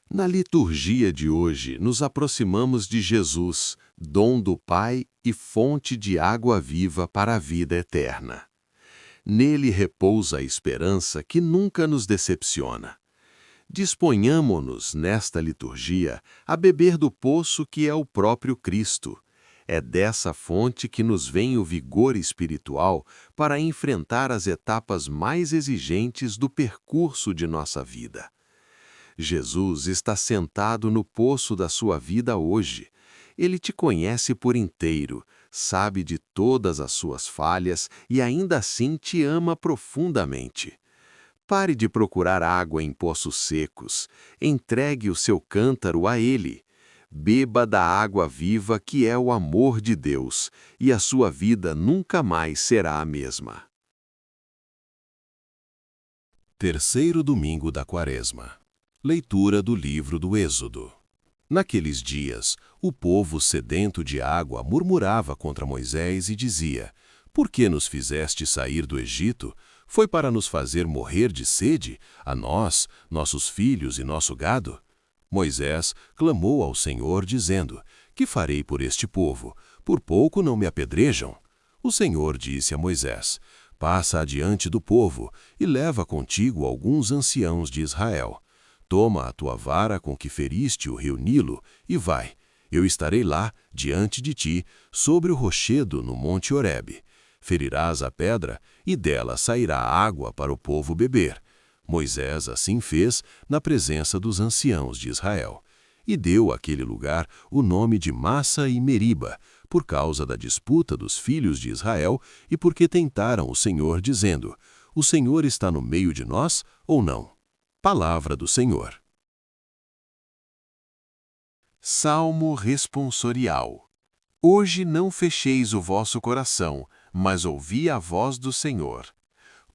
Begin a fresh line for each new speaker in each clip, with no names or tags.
Na liturgia de hoje, nos aproximamos de Jesus, dom do Pai e fonte de água viva para a vida eterna. Nele repousa a esperança que nunca nos decepciona. Disponhamo-nos, nesta liturgia, a beber do poço que é o próprio Cristo. É dessa fonte que nos vem o vigor espiritual para enfrentar as etapas mais exigentes do percurso de nossa vida. Jesus está sentado no poço da sua vida hoje. Ele te conhece por inteiro, sabe de todas as suas falhas e ainda assim te ama profundamente. Pare de procurar água em poços secos. Entregue o seu cântaro a Ele. Beba da água viva que é o amor de Deus, e a sua vida nunca mais será a mesma.
Terceiro domingo da Quaresma. Leitura do livro do Êxodo. Naqueles dias, o povo sedento de água murmurava contra Moisés e dizia: Por que nos fizeste sair do Egito? Foi para nos fazer morrer de sede, a nós, nossos filhos e nosso gado? Moisés clamou ao Senhor, dizendo: Que farei por este povo? Por pouco não me apedrejam. O Senhor disse a Moisés: Passa adiante do povo e leva contigo alguns anciãos de Israel. Toma a tua vara com que feriste o rio Nilo e vai. Eu estarei lá, diante de ti, sobre o rochedo no monte Horebe. Ferirás a pedra e dela sairá água para o povo beber. Moisés assim fez na presença dos anciãos de Israel. E deu àquele lugar o nome de Massa e Meriba, por causa da disputa dos filhos de Israel e porque tentaram o Senhor, dizendo: O Senhor está no meio de nós ou não? Palavra do Senhor.
Salmo responsorial. Hoje não fecheis o vosso coração, mas ouvi a voz do Senhor.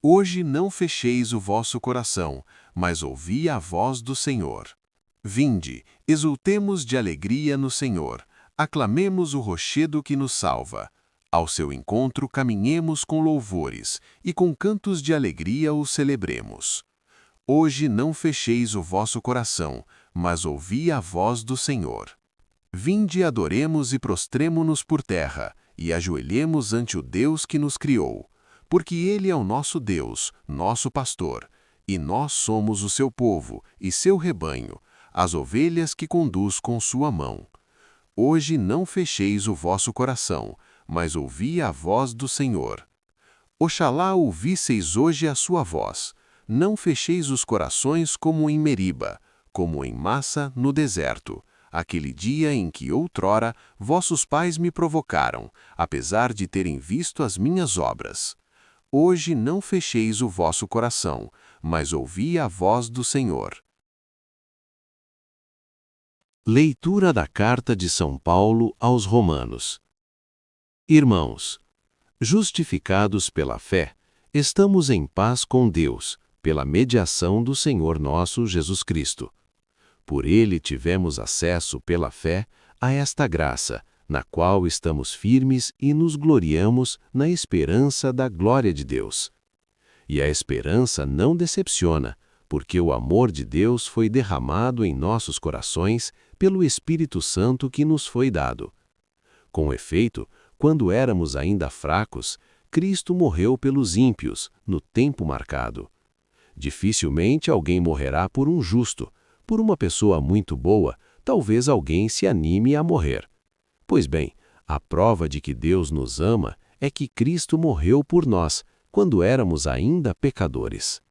Hoje não fecheis o vosso coração, mas ouvi a voz do Senhor. Vinde, exultemos de alegria no Senhor, aclamemos o rochedo que nos salva. Ao seu encontro caminhemos com louvores, e com cantos de alegria o celebremos. Hoje não fecheis o vosso coração, mas ouvi a voz do Senhor. Vinde, adoremos e prostremo-nos por terra, e ajoelhemos ante o Deus que nos criou. Porque Ele é o nosso Deus, nosso pastor, e nós somos o seu povo e seu rebanho, as ovelhas que conduz com sua mão. Hoje não fecheis o vosso coração, mas ouvi a voz do Senhor. Oxalá ouvisseis hoje a sua voz. Não fecheis os corações como em Meriba, como em Massa no deserto, aquele dia em que outrora vossos pais me provocaram, apesar de terem visto as minhas obras. Hoje não fecheis o vosso coração, mas ouvi a voz do Senhor.
Leitura da Carta de São Paulo aos Romanos. Irmãos, justificados pela fé, estamos em paz com Deus, pela mediação do Senhor nosso Jesus Cristo. Por ele tivemos acesso pela fé a esta graça, na qual estamos firmes e nos gloriamos na esperança da glória de Deus. E a esperança não decepciona, porque o amor de Deus foi derramado em nossos corações pelo Espírito Santo que nos foi dado. Com efeito, quando éramos ainda fracos, Cristo morreu pelos ímpios, no tempo marcado. Dificilmente alguém morrerá por um justo. Por uma pessoa muito boa, talvez alguém se anime a morrer. Pois bem, a prova de que Deus nos ama é que Cristo morreu por nós, quando éramos ainda pecadores.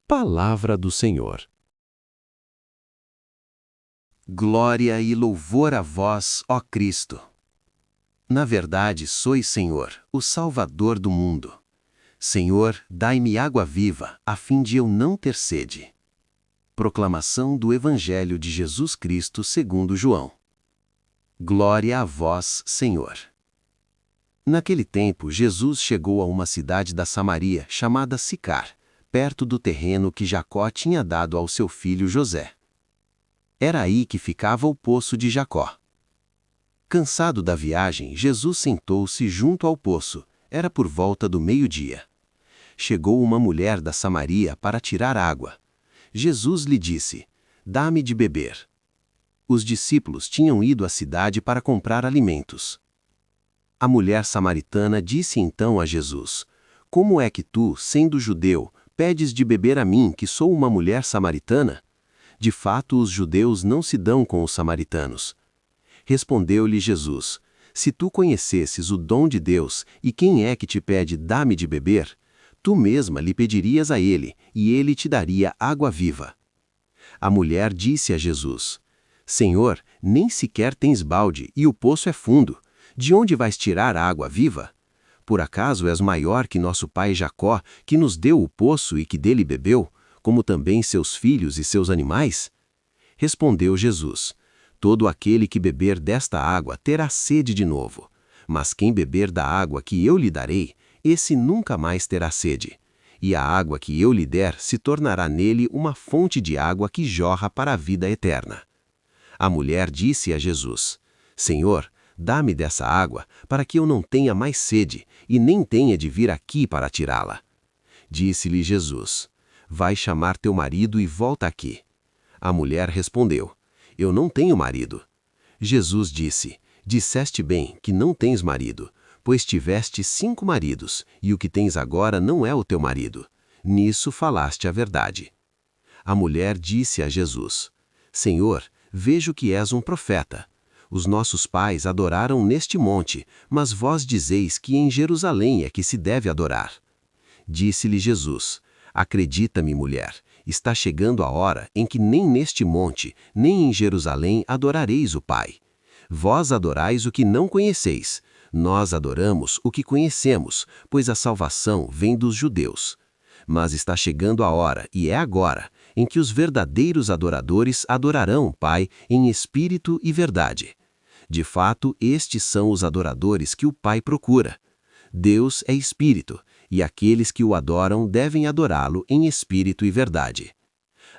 Palavra do Senhor.
Glória e louvor a vós, ó Cristo. Na verdade, sois Senhor, o Salvador do mundo. Senhor, dai-me água viva, a fim de eu não ter sede. Proclamação do Evangelho de Jesus Cristo segundo João. Glória a vós, Senhor. Naquele tempo, Jesus chegou a uma cidade da Samaria chamada Sicar, perto do terreno que Jacó tinha dado ao seu filho José. Era aí que ficava o poço de Jacó. Cansado da viagem, Jesus sentou-se junto ao poço. Era por volta do meio-dia. Chegou uma mulher da Samaria para tirar água. Jesus lhe disse: dá-me de beber. Os discípulos tinham ido à cidade para comprar alimentos. A mulher samaritana disse então a Jesus: Como é que tu, sendo judeu, pedes de beber a mim, que sou uma mulher samaritana? De fato, os judeus não se dão com os samaritanos. Respondeu-lhe Jesus: Se tu conhecesses o dom de Deus e quem é que te pede dá-me de beber, tu mesma lhe pedirias a ele, e ele te daria água viva. A mulher disse a Jesus: Senhor, nem sequer tens balde, e o poço é fundo. De onde vais tirar a água viva? Por acaso és maior que nosso pai Jacó, que nos deu o poço e que dele bebeu, como também seus filhos e seus animais? Respondeu Jesus: Todo aquele que beber desta água terá sede de novo. Mas quem beber da água que eu lhe darei, esse nunca mais terá sede. E a água que eu lhe der se tornará nele uma fonte de água que jorra para a vida eterna. A mulher disse a Jesus: Senhor, dá-me dessa água, para que eu não tenha mais sede, e nem tenha de vir aqui para tirá-la. Disse-lhe Jesus: Vai chamar teu marido e volta aqui. A mulher respondeu: Eu não tenho marido. Jesus disse: Disseste bem que não tens marido, pois tiveste 5 maridos, e o que tens agora não é o teu marido. Nisso falaste a verdade. A mulher disse a Jesus: Senhor, vejo que és um profeta. Os nossos pais adoraram neste monte, mas vós dizeis que em Jerusalém é que se deve adorar. Disse-lhe Jesus: Acredita-me, mulher, está chegando a hora em que nem neste monte, nem em Jerusalém adorareis o Pai. Vós adorais o que não conheceis, nós adoramos o que conhecemos, pois a salvação vem dos judeus. Mas está chegando a hora, e é agora, em que os verdadeiros adoradores adorarão o Pai em espírito e verdade. De fato, estes são os adoradores que o Pai procura. Deus é espírito, e aqueles que o adoram devem adorá-lo em espírito e verdade.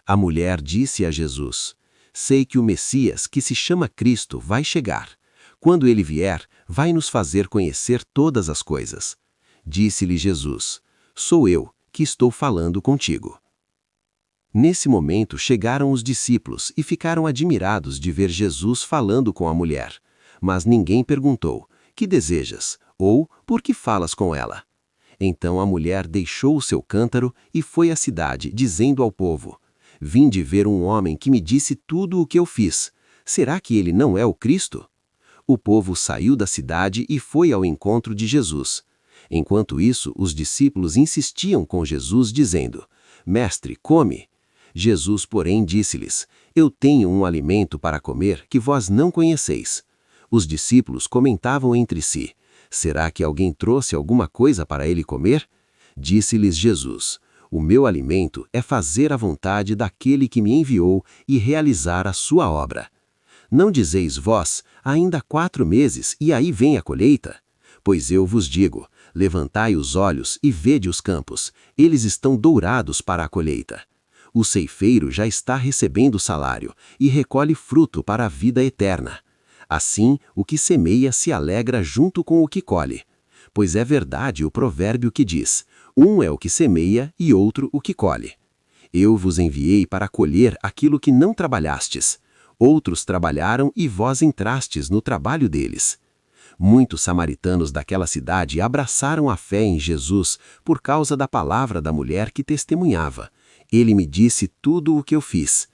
A mulher disse a Jesus: Sei que o Messias, que se chama Cristo, vai chegar. Quando ele vier, vai nos fazer conhecer todas as coisas. Disse-lhe Jesus: Sou eu, que estou falando contigo. Nesse momento chegaram os discípulos e ficaram admirados de ver Jesus falando com a mulher. Mas ninguém perguntou: Que desejas? Ou por que falas com ela? Então a mulher deixou o seu cântaro e foi à cidade, dizendo ao povo: Vinde ver um homem que me disse tudo o que eu fiz. Será que ele não é o Cristo? O povo saiu da cidade e foi ao encontro de Jesus. Enquanto isso, os discípulos insistiam com Jesus, dizendo: Mestre, come. Jesus, porém, disse-lhes: Eu tenho um alimento para comer que vós não conheceis. Os discípulos comentavam entre si: Será que alguém trouxe alguma coisa para ele comer? Disse-lhes Jesus: O meu alimento é fazer a vontade daquele que me enviou e realizar a sua obra. Não dizeis vós: Ainda 4 meses, e aí vem a colheita? Pois eu vos digo: Levantai os olhos e vede os campos, eles estão dourados para a colheita. O ceifeiro já está recebendo salário e recolhe fruto para a vida eterna. Assim, o que semeia se alegra junto com o que colhe. Pois é verdade o provérbio que diz: Um é o que semeia e outro o que colhe. Eu vos enviei para colher aquilo que não trabalhastes. Outros trabalharam e vós entrastes no trabalho deles. Muitos samaritanos daquela cidade abraçaram a fé em Jesus por causa da palavra da mulher que testemunhava: Ele me disse tudo o que eu fiz.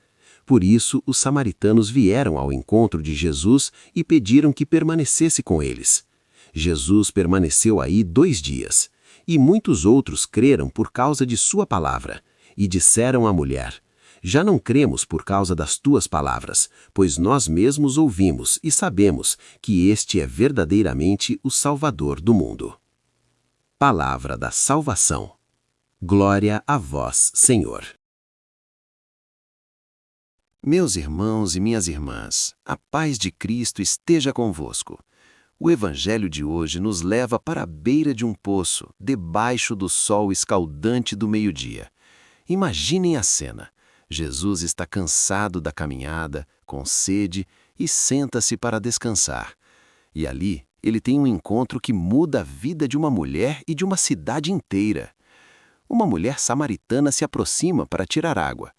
Por isso, os samaritanos vieram ao encontro de Jesus e pediram que permanecesse com eles. Jesus permaneceu aí 2 dias, e muitos outros creram por causa de sua palavra, e disseram à mulher: Já não cremos por causa das tuas palavras, pois nós mesmos ouvimos e sabemos que este é verdadeiramente o Salvador do mundo. Palavra da salvação. Glória a vós, Senhor. Meus irmãos e minhas irmãs, a paz de Cristo esteja convosco. O Evangelho de hoje nos leva para a beira de um poço, debaixo do sol escaldante do meio-dia. Imaginem a cena. Jesus está cansado da caminhada, com sede, e senta-se para descansar. E ali, ele tem um encontro que muda a vida de uma mulher e de uma cidade inteira. Uma mulher samaritana se aproxima para tirar água.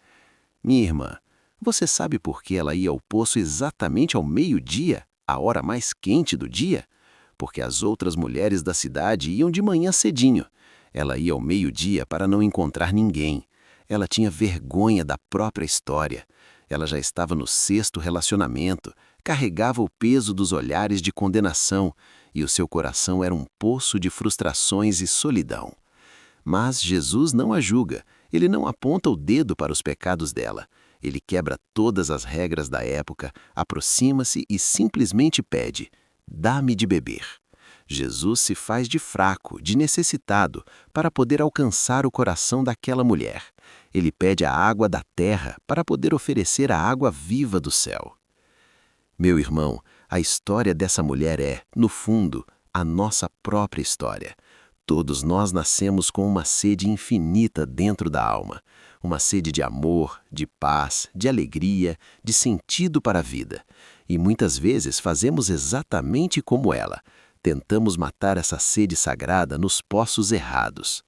Minha irmã, Você sabe por que ela ia ao poço exatamente ao meio-dia, a hora mais quente do dia? Porque as outras mulheres da cidade iam de manhã cedinho. Ela ia ao meio-dia para não encontrar ninguém. Ela tinha vergonha da própria história. Ela já estava no 6º relacionamento, carregava o peso dos olhares de condenação e o seu coração era um poço de frustrações e solidão. Mas Jesus não a julga, ele não aponta o dedo para os pecados dela. Ele quebra todas as regras da época, aproxima-se e simplesmente pede: dá-me de beber. Jesus se faz de fraco, de necessitado, para poder alcançar o coração daquela mulher. Ele pede a água da terra para poder oferecer a água viva do céu. Meu irmão, a história dessa mulher é, no fundo, a nossa própria história. Todos nós nascemos com uma sede infinita dentro da alma. Uma sede de amor, de paz, de alegria, de sentido para a vida. E muitas vezes fazemos exatamente como ela. Tentamos matar essa sede sagrada nos poços errados.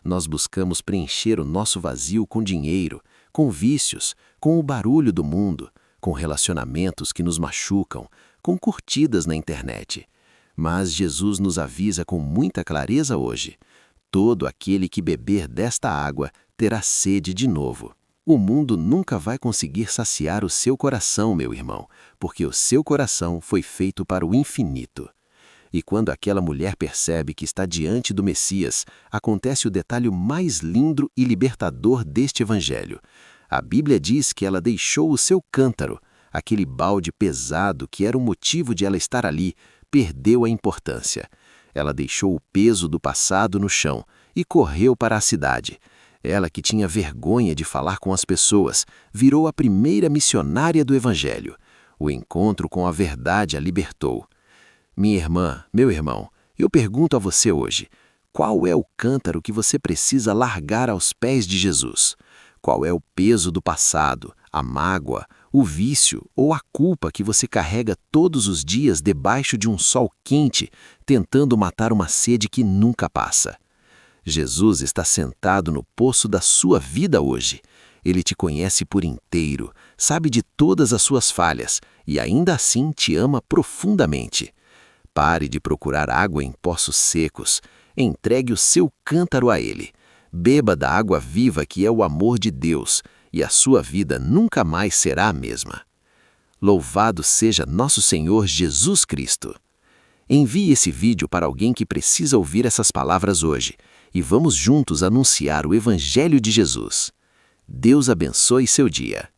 Nós buscamos preencher o nosso vazio com dinheiro, com vícios, com o barulho do mundo, com relacionamentos que nos machucam, com curtidas na internet. Mas Jesus nos avisa com muita clareza hoje: todo aquele que beber desta água terá sede de novo. O mundo nunca vai conseguir saciar o seu coração, meu irmão, porque o seu coração foi feito para o infinito. E quando aquela mulher percebe que está diante do Messias, acontece o detalhe mais lindo e libertador deste evangelho. A Bíblia diz que ela deixou o seu cântaro, aquele balde pesado que era o motivo de ela estar ali, perdeu a importância. Ela deixou o peso do passado no chão e correu para a cidade. Ela, que tinha vergonha de falar com as pessoas, virou a primeira missionária do evangelho. O encontro com a verdade a libertou. Minha irmã, meu irmão, eu pergunto a você hoje: qual é o cântaro que você precisa largar aos pés de Jesus? Qual é o peso do passado, a mágoa, o vício ou a culpa que você carrega todos os dias debaixo de um sol quente, tentando matar uma sede que nunca passa? Jesus está sentado no poço da sua vida hoje. Ele te conhece por inteiro, sabe de todas as suas falhas e ainda assim te ama profundamente. Pare de procurar água em poços secos. Entregue o seu cântaro a Ele. Beba da água viva que é o amor de Deus, e a sua vida nunca mais será a mesma. Louvado seja nosso Senhor Jesus Cristo! Envie esse vídeo para alguém que precisa ouvir essas palavras hoje, e vamos juntos anunciar o Evangelho de Jesus. Deus abençoe seu dia.